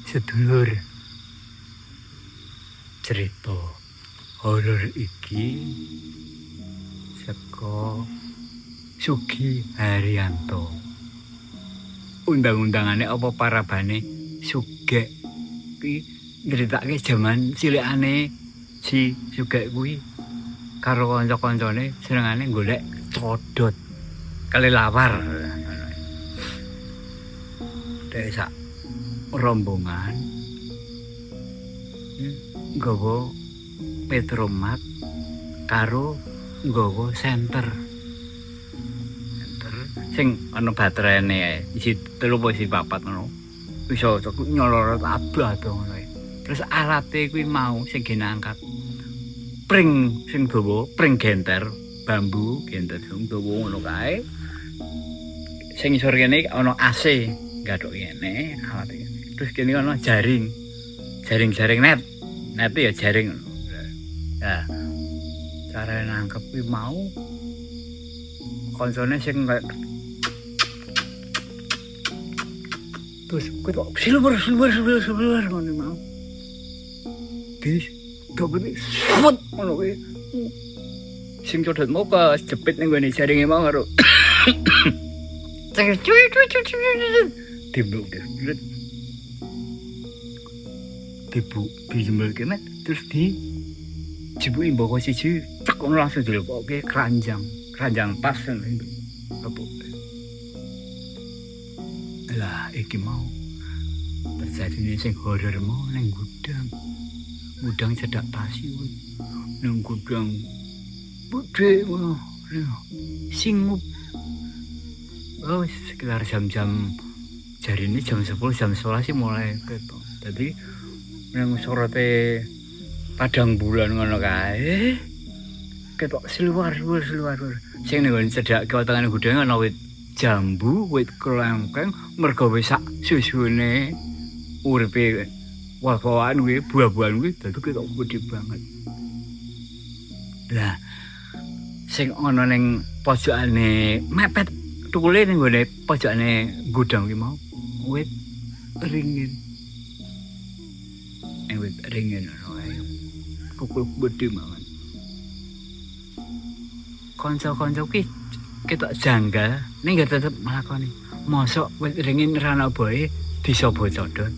Sedulur, cerita horor iki saka Sugi Haryanto. Undang-undangane apa parabane Sugek kuwi nyeritake jaman cilikane si Sugek kuwi karo kanca-kancane senengane golek codot kelelawar. Desa rombongan nggawa petromat karo nggawa senter sing ana baterene isi 3 apa isi 4 ngono iso nyolorot abah to ngono. Terus alate kuwi mau sing ginangkat pring sing dawa, pring genter bambu genter sing dawa ngono kae. Sing isor kene ana AC gathok kene alate. Terus kene ana jaring net ya jaring. Nah, cara nangkep kuwi mau koncone sing terus kuwi silver ngono mau. Dis dobene sepet ngono kuwi. Sing codot mau ke jepit ning ngene jaringe mau karo. Tibu dijembel kene terus di jibuki mboko siji cek ono langsung dilepokke keranjang pas itu apa lah iki mau terjadi sing horor mau ning gudang cedak pasi ning gudang budhe ngono singup sekitar jam-jam jarine jam 10 jam 11 sih mulai ketok. Dadi nang sorote padang bulan ngono kae ketok siluar sing ning cedak kewatengane gudang ana wit jambu, wit kelengkeng mergo wis sak susuné uripe wawahan kuwi buah-buahan kuwi dadi ketok gedhe banget. Lah sing ana ning pojokane mepet tukule ning gone pojokane gudang kuwi mau wit ringin. Wit ringin ngono ae. Pukul gedhe banget. Kanca-kanca ki ketok janggal ning gak tetep nglakoni. Mosok wit ringin ra ana boe disobo codot.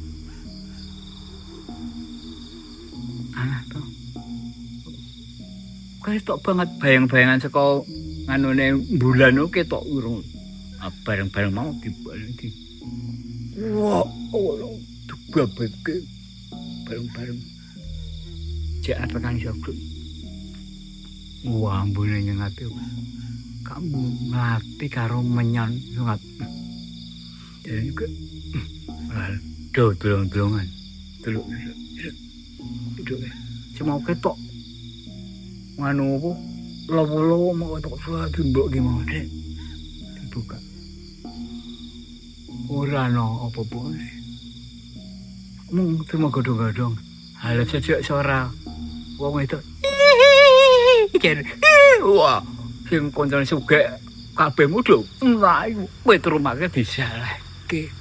Aneh to. Ketok banget bayang-bayangan saka nganune bulan ku ketok urung. Bareng-bareng mau dibalik. Wah, babeke bareng-bareng. Cek tekan joglo. Wah, ambune nyengate. Kamu ngelatih karo menyon sungat. Jadi juga dolongan. Delok. Cuma ketok. Nganu apa? Lawo-lawo mau ketok suatu mbok ki mau dek. Dibuka. Ora ana apa-apa. Mung cuma godhong-godhong. Halep sejak sora. Wong itu. Wah, sing koncone sugek kabeh mudhun. Lah iku wit rumahke disalehke.